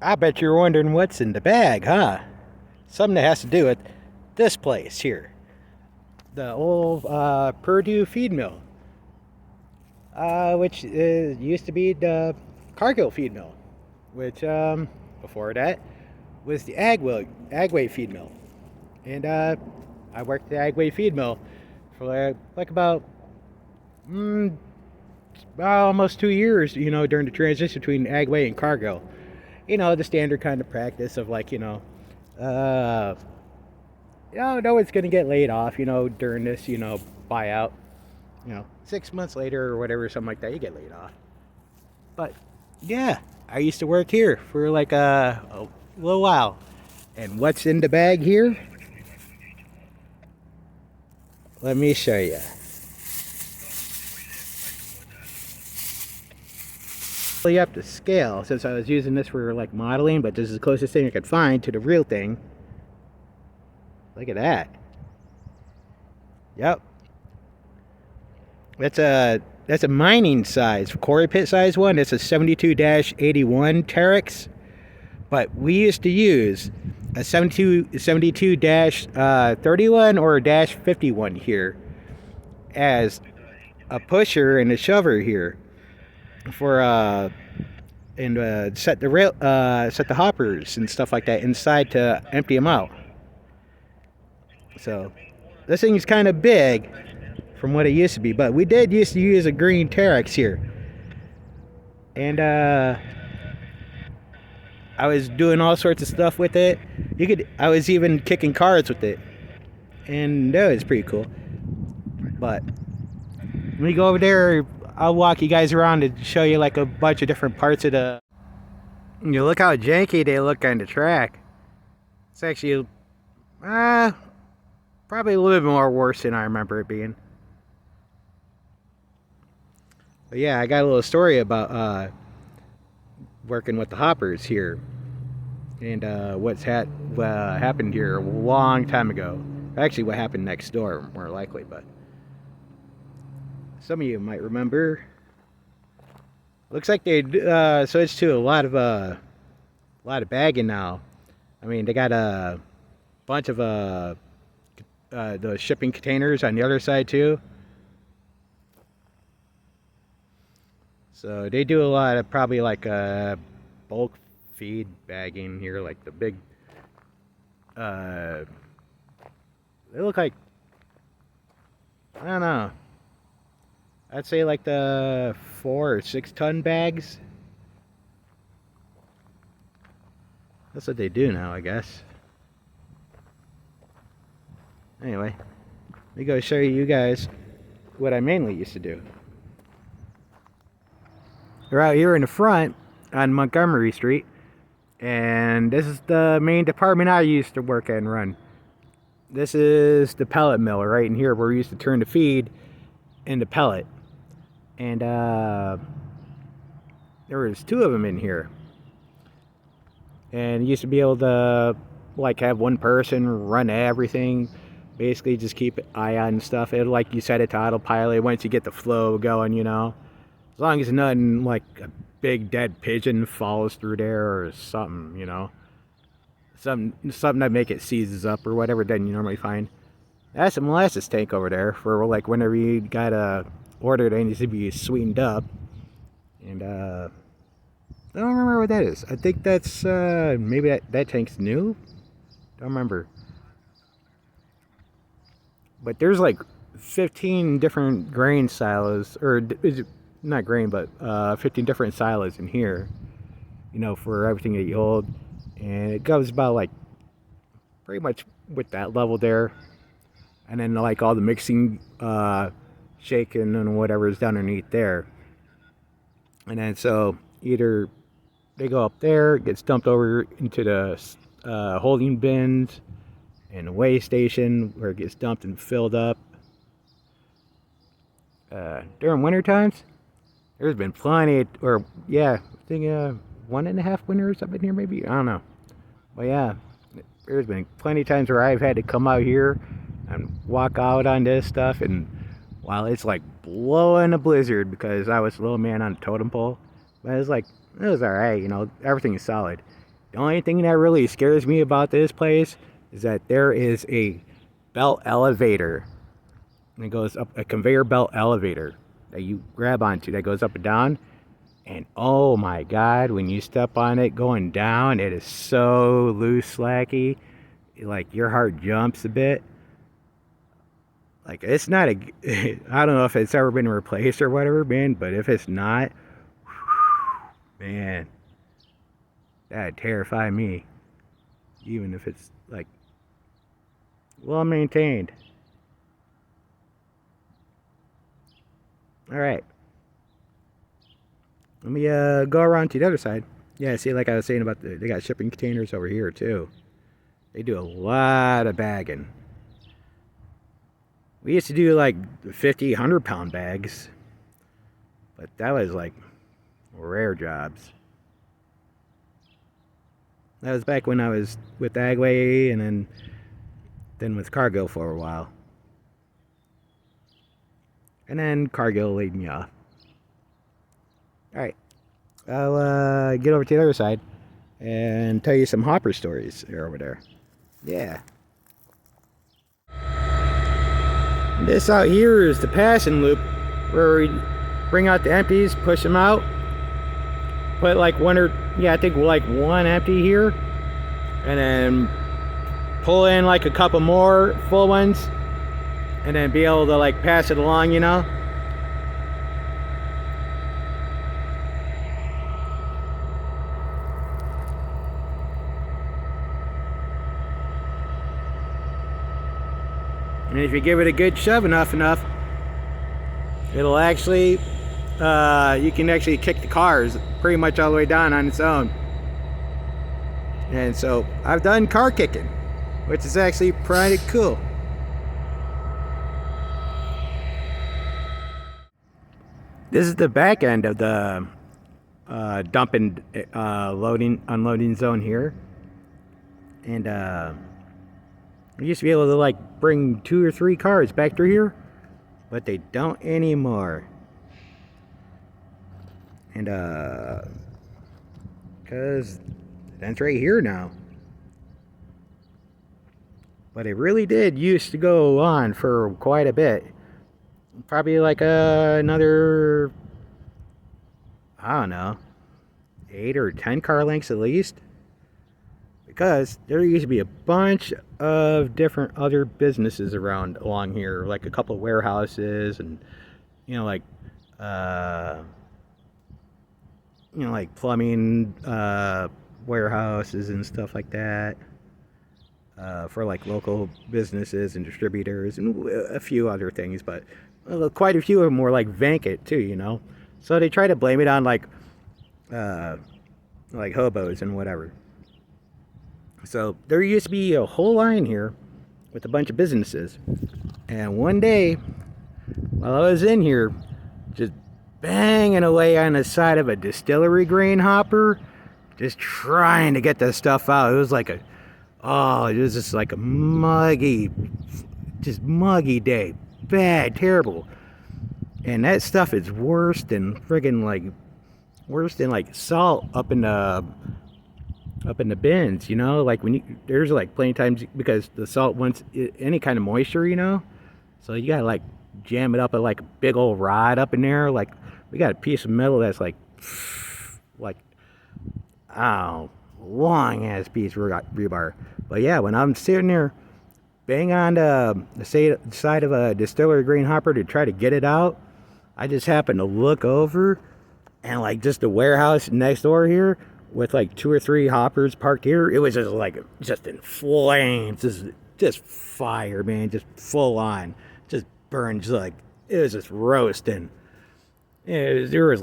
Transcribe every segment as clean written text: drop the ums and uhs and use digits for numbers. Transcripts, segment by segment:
I bet you're wondering what's in the bag, huh? Something that has to do with this place here. The old Purdue feed mill, which used to be the Cargill feed mill, which before that was the Agway feed mill. And I worked at the Agway feed mill for like about almost 2 years, during the transition between Agway and Cargill. The standard kind of practice of uh, no one's going to get laid off, during this, buyout. 6 months later or whatever, something like that, you get laid off. But yeah, I used to work here for like a little while. And what's in the bag here? Let me show you. You have to scale, since I was using this for like modeling, but this is the closest thing I could find to the real thing. Look at that. Yep. That's a mining size, quarry pit size one. It's a 72-81 Terex, but we used to use a 72-31 or -51 here as a pusher and a shover here for set the hoppers and stuff like that inside to empty them out. So this thing's kind of big from what it used to be, but we did used to use a green Terex here, and I was doing all sorts of stuff with it. I was even kicking cars with it, and that was pretty cool. But when we go over there, I'll walk you guys around to show you like a bunch of different parts of the. Look how janky they look on the track. It's actually probably a little bit more worse than I remember it being. But yeah, I got a little story about working with the hoppers here, and what's happened here a long time ago. Actually, what happened next door, more likely, but some of you might remember. Looks like they switched to a lot of bagging now. I mean, they got a bunch of the shipping containers on the other side too. So they do a lot of probably like bulk feed bagging here, like the big. They look like, I don't know. I'd say like the 4 or 6 ton bags. That's what they do now, I guess. Anyway, let me go show you guys what I mainly used to do. We're out here in the front on Montgomery Street, and this is the main department I used to work at and run. This is the pellet mill right in here where we used to turn the feed into pellet. And there was 2 of them in here. And you used to be able to like have one person run everything. Basically just keep an eye on stuff. It like you set it to autopilot once you get the flow going, As long as nothing like a big dead pigeon falls through there or something, Something that make it seizes up or whatever then you normally find. That's a molasses tank over there for like whenever you got a order that needs to be sweetened up. And I don't remember what that is. I think that's maybe that tank's new. Don't remember. But there's like 15 different grain silos, or is it not grain, but 15 different silos in here, for everything that you hold. And it goes about like pretty much with that level there. And then like all the mixing, shaking and whatever is underneath there. And then so either they go up there, it gets dumped over into the holding bins and the weigh station where it gets dumped and filled up. During winter times, there's been plenty of, I think 1.5 winters up in here maybe, I don't know. But yeah, there's been plenty of times where I've had to come out here and walk out on this stuff, and while it's like blowing a blizzard because I was a little man on a totem pole, but it was alright, everything is solid. The only thing that really scares me about this place is that there is a belt elevator. And it goes up, a conveyor belt elevator that you grab onto that goes up and down. And oh my god, when you step on it going down, it is so loose, slacky. Like your heart jumps a bit. Like it's not a, I don't know if it's ever been replaced or whatever, man, but if it's not, man, that'd terrify me. Even if it's like well maintained. Alright. Let me go around to the other side. Yeah, see, like I was saying about they got shipping containers over here too. They do a lot of bagging. We used to do like 50, 100-pound bags, but that was like rare jobs. That was back when I was with Agway and then with Cargill for a while. And then Cargill laid me off. Alright, I'll get over to the other side and tell you some hopper stories over there. Yeah. This out here is the passing loop where we bring out the empties, push them out, put like one or, yeah, I think like one empty here, and then pull in like a couple more full ones, and then be able to like pass it along, you know. And if you give it a good shove enough, it'll actually, you can actually kick the cars pretty much all the way down on its own. And so I've done car kicking, which is actually pretty cool. This is the back end of the dumping, loading, unloading zone here. And we used to be able to like bring 2 or 3 cars back through here, but they don't anymore. And cause that's right here now. But it really did used to go on for quite a bit. Probably like another, I don't know, 8 or 10 car lengths at least. Because there used to be a bunch of different other businesses around along here, like a couple of warehouses and, you know, like plumbing warehouses and stuff like that, for like local businesses and distributors and a few other things, but quite a few of them were like vacant too, you know. So they try to blame it on like hobos and whatever. So there used to be a whole line here with a bunch of businesses. And one day, while I was in here, just banging away on the side of a distillery grain hopper, just trying to get that stuff out. It was like it was just like a muggy day. Bad, terrible. And that stuff is worse than salt up in the bins, you know, like when there's like plenty of times because the salt wants any kind of moisture, you know, so you gotta like jam it up at like a big old rod up in there. Like we got a piece of metal that's like long ass piece of rebar. But yeah, when I'm sitting there bang on the side of a distillery grain hopper to try to get it out, I just happened to look over and like just the warehouse next door here with like 2 or 3 hoppers parked here, it was just in flames, just fire, man, just full on, just burns, like it was just roasting. There was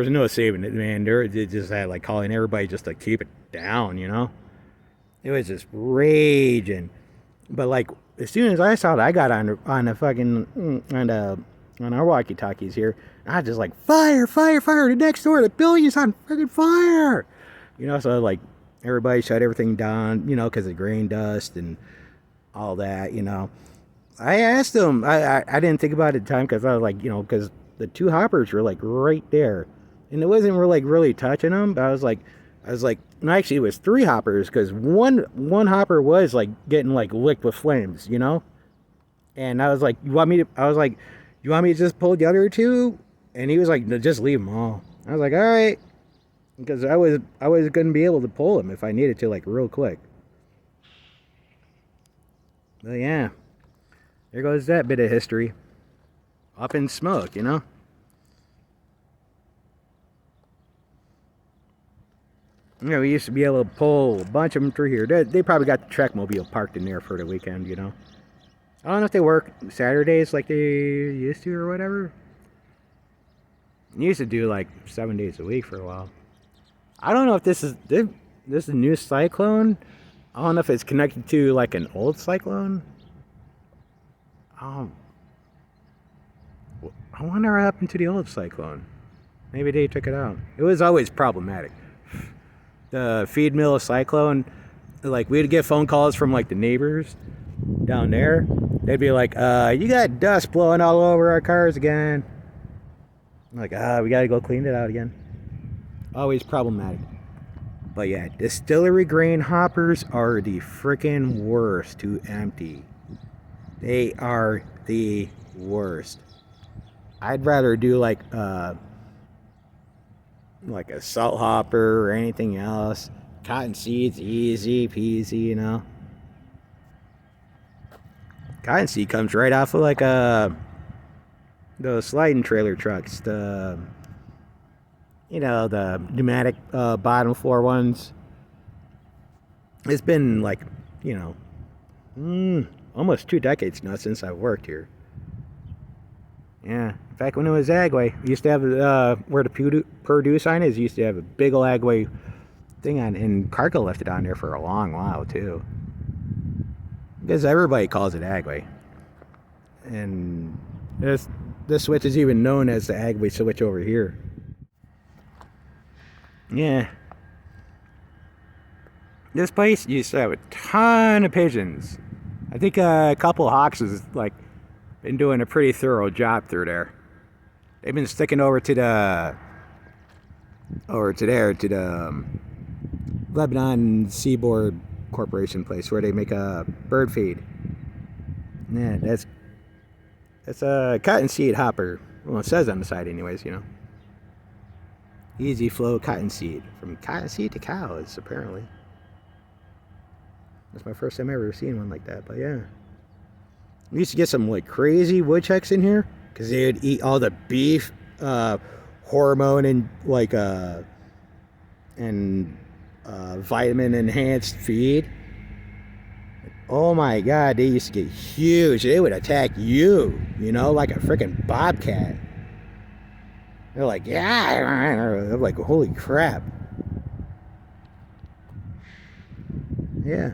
no saving it, man. It just had like calling everybody just to keep it down, you know. It was just raging. But like as soon as I saw it, I got on the fucking on our walkie-talkies here. I was just like, fire, the next door, the building's on freaking fire. You know, so like everybody shut everything down, you know, because of grain dust and all that, you know. I asked them, I didn't think about it at the time because I was like, you know, because the 2 hoppers were like right there. And it wasn't really touching them, but I was like, I was like, no, actually, it was 3 hoppers because one hopper was like getting like licked with flames, you know. And I was like, you want me to? I was like, you want me to just pull the other 2? And he was like, no, just leave them all. I was like, all right, because I was gonna be able to pull them if I needed to, like real quick. But yeah, there goes that bit of history. Up in smoke, you know. You know, we used to be able to pull a bunch of them through here. They probably got the track mobile parked in there for the weekend, you know. I don't know if they work Saturdays like they used to or whatever. They used to do like 7 days a week for a while. I don't know if this is a new cyclone. I don't know if it's connected to like an old cyclone. Um, I wonder what happened to the old cyclone. Maybe they took it out. It was always problematic. The feed mill cyclone, like we'd get phone calls from like the neighbors down there. They'd be like, you got dust blowing all over our cars again. I'm like, we gotta go clean it out again. Always problematic. But yeah, distillery grain hoppers are the freaking worst to empty. They are the worst. I'd rather do like a salt hopper or anything else. Cotton seed's easy peasy, you know. Cottonseed comes right off of like those sliding trailer trucks, the the pneumatic bottom floor ones. It's been like almost 2 decades now since I've worked here. Yeah, back when it was Agway, we used to have where the Purdue sign is. Used to have a big old Agway thing on, and Cargill left it on there for a long while too. Because everybody calls it Agway. And this switch is even known as the Agway switch over here. Yeah. This place used to have a ton of pigeons. I think a couple of hawks has like been doing a pretty thorough job through there. They've been sticking over to the Lebanon Seaboard Corporation place where they make a bird feed. Yeah, that's a cottonseed hopper. Well, it says on the side anyways, you know. Easy flow cottonseed. From cottonseed to cows, apparently. That's my first time ever seeing one like that, but yeah. We used to get some like crazy woodchucks in here because they would eat all the beef, hormone and like vitamin enhanced feed. Oh my god, they used to get huge. They would attack you, like a freaking bobcat. They're like, yeah. I'm like, holy crap. Yeah.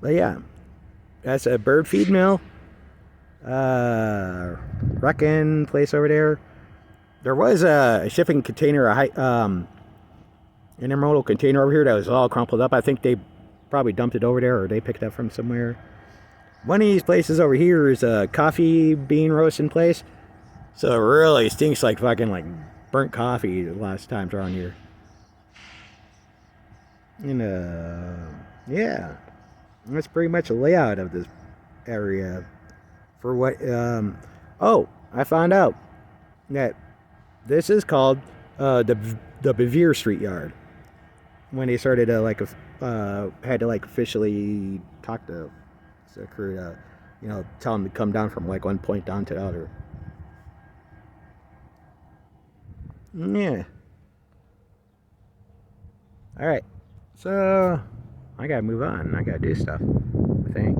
But yeah, that's a bird feed mill. Wrecking place over there. There was a shipping container, intermodal container over here that was all crumpled up. I think they probably dumped it over there or they picked it up from somewhere. One of these places over here is a coffee bean roasting place. So it really stinks like fucking like burnt coffee the last times around here. And yeah. That's pretty much a layout of this area. For what I found out that this is called the Bevere Street Yard. When they started to had to like officially talk to the crew to tell them to come down from like one point down to the other. Yeah. All right. So I gotta move on. I gotta do stuff, I think.